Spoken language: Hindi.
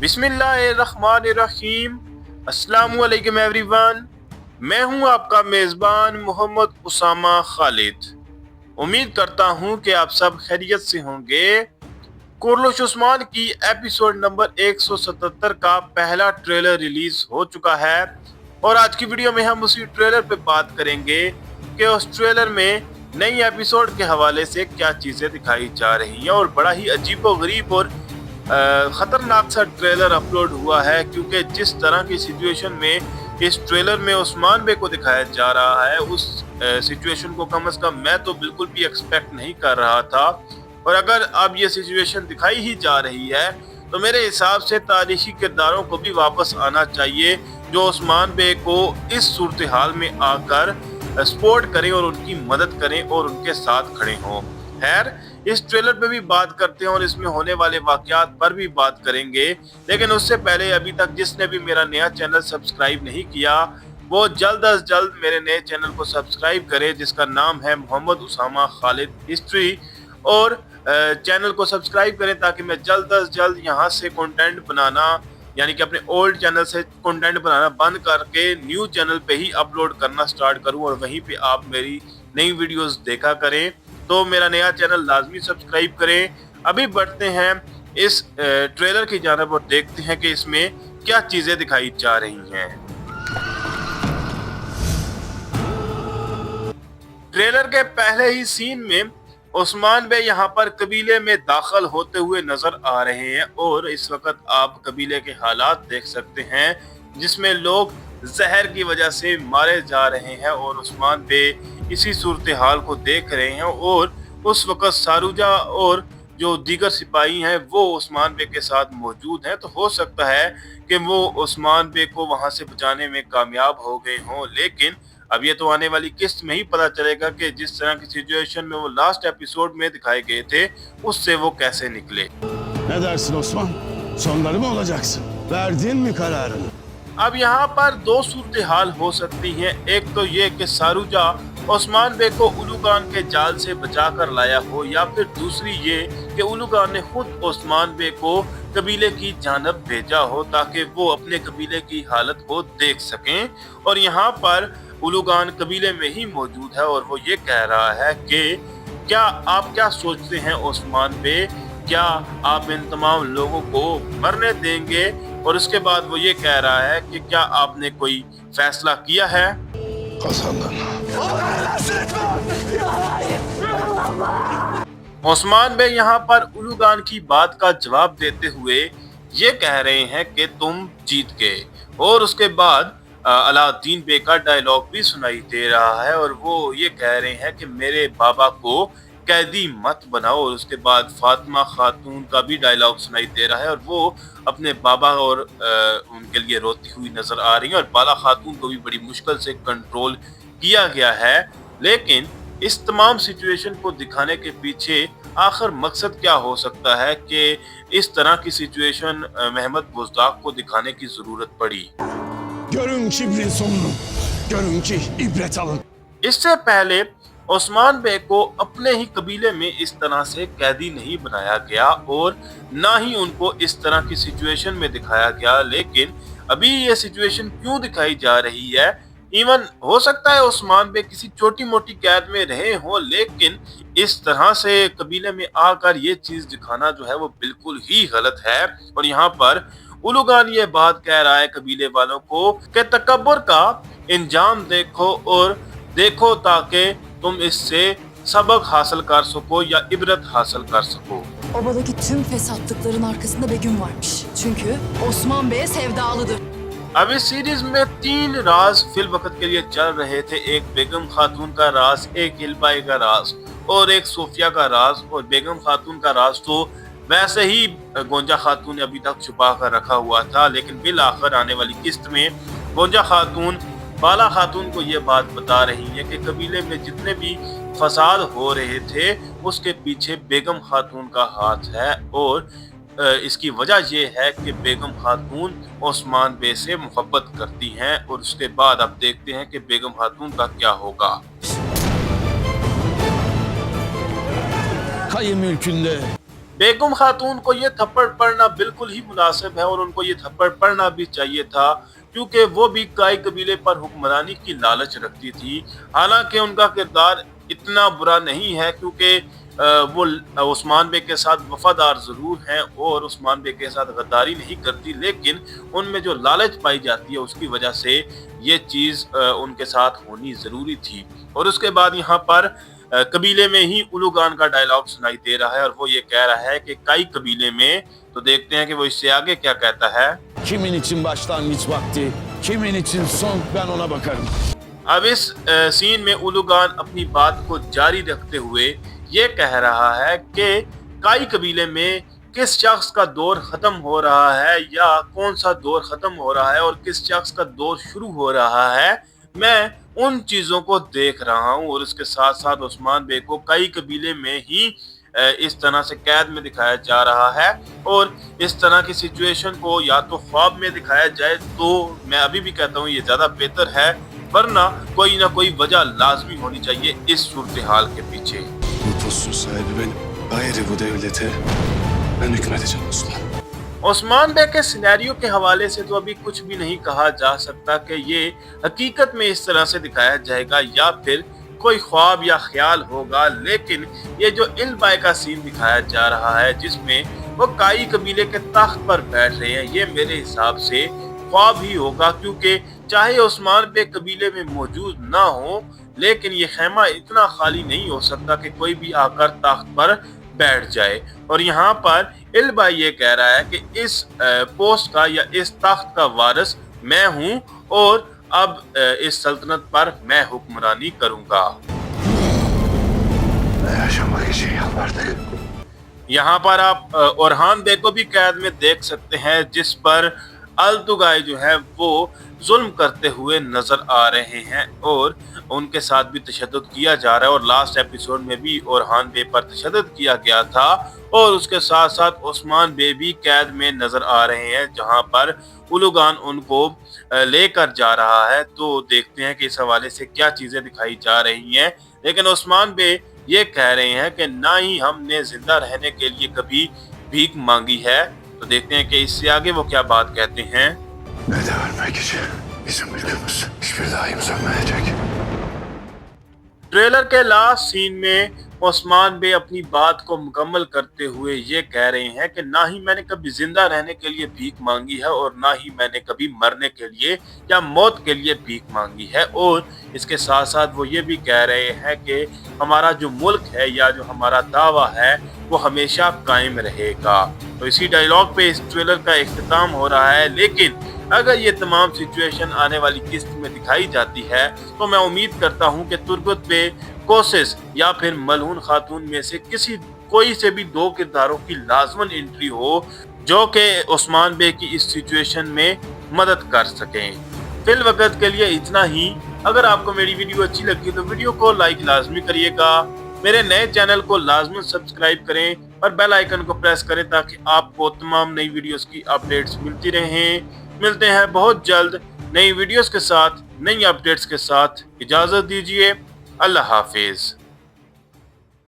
बिस्मिल्लाहिर्रहमानिर्रहीम। अस्सलामुअलैकुम एवरीवन। मैं हूं आपका मेज़बान मोहम्मद उसामा खालिद। उम्मीद करता हूं कि आप सब खैरियत से होंगे। कुर्लुश उस्मान की एपिसोड नंबर 177 का पहला ट्रेलर रिलीज हो चुका है और आज की वीडियो में हम उसी ट्रेलर पे बात करेंगे कि उस ट्रेलर में नई एपिसोड के हवाले से क्या चीज़ें दिखाई जा रही हैं। और बड़ा ही अजीबोगरीब और खतरनाक सा ट्रेलर अपलोड हुआ है, क्योंकि जिस तरह की सिचुएशन में इस ट्रेलर में उस्मान बे को दिखाया जा रहा है उस सिचुएशन को कम से कम मैं तो बिल्कुल भी एक्सपेक्ट नहीं कर रहा था। और अगर अब ये सिचुएशन दिखाई ही जा रही है तो मेरे हिसाब से तारीखी किरदारों को भी वापस आना चाहिए जो उस्मान बे को इस सूरत हाल में आकर सपोर्ट करें और उनकी मदद करें और उनके साथ खड़े हों। खैर, इस ट्रेलर पे भी बात करते हैं और इसमें होने वाले वाकयात पर भी बात करेंगे, लेकिन उससे पहले अभी तक जिसने भी मेरा नया चैनल सब्सक्राइब नहीं किया वो जल्द अज जल्द मेरे नए चैनल को सब्सक्राइब करे, जिसका नाम है मोहम्मद उसामा खालिद हिस्ट्री। और चैनल को सब्सक्राइब करें ताकि मैं जल्द अज जल्द यहाँ से कंटेंट बनाना, यानी कि अपने ओल्ड चैनल से कंटेंट बनाना बंद करके न्यू चैनल पे ही अपलोड करना स्टार्ट करूँ और वहीं पे आप मेरी नई वीडियोस देखा करें। तो मेरा नया चैनल लाजमी सब्सक्राइब करें। अभी बढ़ते हैं इस ट्रेलर की जानिब और देखते हैं कि इसमें क्या चीजें दिखाई जा रही हैं। ट्रेलर के पहले ही सीन में उस्मान बे यहाँ पर कबीले में दाखिल होते हुए नजर आ रहे हैं और इस वक्त आप कबीले के हालात देख सकते हैं जिसमें लोग जहर की वजह से मारे जा रहे हैं और उस्मान बे इसी सूरत हाल को देख रहे हैं। और उस वक्त सारूजा और जो दीगर सिपाही हैं वो उस्मान बे के साथ मौजूद हैं, तो हो सकता है कि वो उस्मान बे को वहां से बचाने में कामयाब हो गए हों। लेकिन अब ये तो आने वाली किस्त में ही पता चलेगा कि जिस तरह की सिचुएशन में वो लास्ट एपिसोड में दिखाए गए थे उससे वो कैसे निकले। Ne dersin Osman? Sonları mı olacaksın? Verdin mi kararını? अब यहाँ पर दो सूरत हाल हो सकती हैं। एक तो ये कि सारूजा उस्मान बे को उलूगान के जाल से बचा कर लाया हो, या फिर दूसरी ये कि उलूगान ने खुद उस्मान बे को कबीले की जानब भेजा हो ताकि वो अपने कबीले की हालत को देख सकें। और यहाँ पर उलूगान कबीले में ही मौजूद है और वो ये कह रहा है कि क्या आप क्या सोचते हैं उस्मान बे, क्या आप इन तमाम लोगों को मरने देंगे? और उसके बाद वो ये कह रहा है कि क्या आपने कोई फैसला किया है? उस्मान बे यहाँ पर उलूगान की बात का जवाब देते हुए ये कह रहे हैं कि तुम जीत गए। और उसके बाद अलाउद्दीन बे का डायलॉग भी सुनाई दे रहा है और वो ये कह रहे हैं कि मेरे बाबा को कैदी मत बनाओ। और उसके बाद फातिमा खातून का भी डायलॉग सुनाई दे रहा है और वो अपने बाबा और उनके लिए रोती हुई नजर आ रही है। और बाला खातून को भी बड़ी मुश्किल से कंट्रोल किया गया है। लेकिन इस तमाम सिचुएशन को दिखाने के पीछे आखिर मकसद क्या हो सकता है कि इस तरह की सिचुएशन महमद बुज़दाक को दिखाने की जरूरत पड़ी? Görün kibrin sonunu. Görün ki ibret alın. इससे पहले उस्मान बे को अपने ही कबीले में इस तरह से कैदी नहीं बनाया गया और ना ही उनको इस तरह की सिचुएशन में दिखाया गया। लेकिन अभी ये सिचुएशन क्यों दिखाई जा रही है? इवन हो सकता है उस्मान बे किसी छोटी मोटी कैद में रहे हों, लेकिन इस तरह से कबीले में आकर ये चीज दिखाना जो है वो बिल्कुल ही गलत है। और यहाँ पर उलूगान ये बात कह रहा है कबीले वालों को कि तकब्बुर का इंजाम देखो और देखो ताकि तुम इससे सबक हासिल कर सको या इबरत हासिल कर सको। Obadaki tüm fesatlıkların arkasında Begüm varmış. Çünkü Osman Bey'e sevdalıdır. अब इस सीरीज में 3 राज फिल वक्त के लिए चल रहे थे। एक बेगम खातून का राज, एक हिलबाई का राज और एक सोफिया का राज। और बेगम खातून का राज तो वैसे ही गोंजा खातून ने अभी तक छुपा कर रखा हुआ था, लेकिन बिल आखिर आने वाली किस्त में गोंजा खातून बाला खातून को ये बात बता रही है कि कबीले में जितने भी फसाद हो रहे थे उसके पीछे बेगम खातून का हाथ है। और इसकी वजह यह है कि बेगम खातून उस्मान बे से मोहब्बत करती हैं। और उसके बाद अब देखते हैं कि बेगम खातून का क्या होगा। Kayı mülkünde बेगम खातून को ये थप्पड़ पड़ना बिल्कुल ही मुनासिब है और उनको ये थप्पड़ पड़ना भी चाहिए था, क्योंकि वो भी काई कबीले पर हुक्मरानी की लालच रखती थी। हालांकि उनका किरदार इतना बुरा नहीं है, क्योंकि वो उस्मान बे के साथ वफादार ज़रूर हैं और उस्मान बे के साथ गद्दारी नहीं करती, लेकिन उनमें जो लालच पाई जाती है उसकी वजह से ये चीज़ उनके साथ होनी ज़रूरी थी। और उसके बाद यहाँ पर कबीले में ही उलूगान का डायलॉग सुनाई दे रहा है और वो ये कह रहा है कि काई कबीले में, तो देखते हैं कि वो इससे आगे क्या कहता है। Kimin için başlangıç vakti, kimin için son, ben ona bakarım. अब इस सीन में उलूगान अपनी बात को जारी रखते हुए ये कह रहा है कि काई कबीले में किस शख्स का दौर ख़त्म हो रहा है या कौन सा दौर ख़त्म हो रहा है और किस शख्स का दौर शुरू हो रहा है, मैं उन चीज़ों को देख रहा हूँ। और उसके साथ साथ उस्मान बे को काई कबीले में ही इस तरह से कैद में दिखाया जा रहा है और इस तरह की सिचुएशन को या तो ख्वाब में दिखाया जाए तो मैं अभी भी कहता हूँ ये ज़्यादा बेहतर है, वरना कोई ना कोई वजह लाजमी होनी चाहिए इस सूरत हाल के पीछे। Bu postun sahibi benim. Gayrı bu devlete ben hükmedeceğim Osman. Usman बे के सिनेरियो के हवाले से तो अभी कुछ भी नहीं कहा जा सकता कि ये हकीकत में इस तरह से दिखाया जाएगा या फिर कोई ख्वाब या ख्याल होगा, लेकिन ये जो इल्बाई का सीन दिखाया जा रहा है जिसमें वो काई कबीले के तख्त पर बैठ रहे हैं, ये मेरे हिसाब से ख्वाब ही होगा, क्योंकि चाहे उस्मान बे कबीले में मौजूद ना हो, लेकिन ये खेमा इतना खाली नहीं हो सकता कि कोई भी आकर तख्त पर बैठ जाए। और यहाँ पर इल्बाई ये कह रहा है कि इस पोस्ट का या इस तख्त का वारिस मैं हूँ और अब इस सल्तनत पर मैं हुक्मरानी करूंगा। Yaşamak için yalvardık. यहाँ पर आप ओरहान बे को भी कैद में देख सकते हैं, जिस पर अल्तुगाई जो है वो जुल्म करते हुए नजर आ रहे हैं और उनके साथ भी तशद्दुद किया जा रहा है। और लास्ट एपिसोड में भी ओरहान बे पर तशद्दुद किया गया था और उसके साथ साथ उस्मान बे भी कैद में नजर आ रहे हैं, जहां पर उलूगान उनको लेकर जा रहा है। तो देखते हैं कि इस हवाले से क्या चीजें दिखाई जा रही हैं, लेकिन उस्मान बे ये कह रहे हैं कि ना ही हमने जिंदा रहने के लिए कभी भीख मांगी है। तो देखते हैं कि इससे आगे वो क्या बात कहते हैं। Veda vermek için bizim ülkemiz hiçbir daha imzalamayacak. Trailer के लास्ट सीन में उस्मान बे अपनी बात को मुकम्मल करते हुए ये कह रहे हैं कि ना ही मैंने कभी जिंदा रहने के लिए भीख मांगी है और ना ही मैंने कभी मरने के लिए या मौत के लिए भीख मांगी है। और इसके साथ साथ वो ये भी कह रहे हैं कि हमारा जो मुल्क है या जो हमारा दावा है वो हमेशा कायम रहेगा। तो इसी डायलॉग पे इस ट्रेलर का इख्तिताम हो रहा है, लेकिन अगर ये तमाम सिचुएशन आने वाली किस्त में दिखाई जाती है तो मैं उम्मीद करता हूँ कि तुर्गत बे, कोशिश या फिर मलहून खातून में से कोई से भी दो किरदारों की लाजमन एंट्री हो जो कि उस्मान बे की इस सिचुएशन में मदद कर सकें। फिल वक्त के लिए इतना ही। अगर आपको मेरी वीडियो अच्छी लगी तो वीडियो को लाइक लाजमी करिएगा, मेरे नए चैनल को लाजमी सब्सक्राइब करें और बेल आइकन को प्रेस करें ताकि आपको तमाम नई वीडियोस की अपडेट्स मिलती रहें। मिलते हैं बहुत जल्द नई वीडियोस के साथ, नई अपडेट्स के साथ। इजाज़त दीजिए। अल्लाह हाफिज़।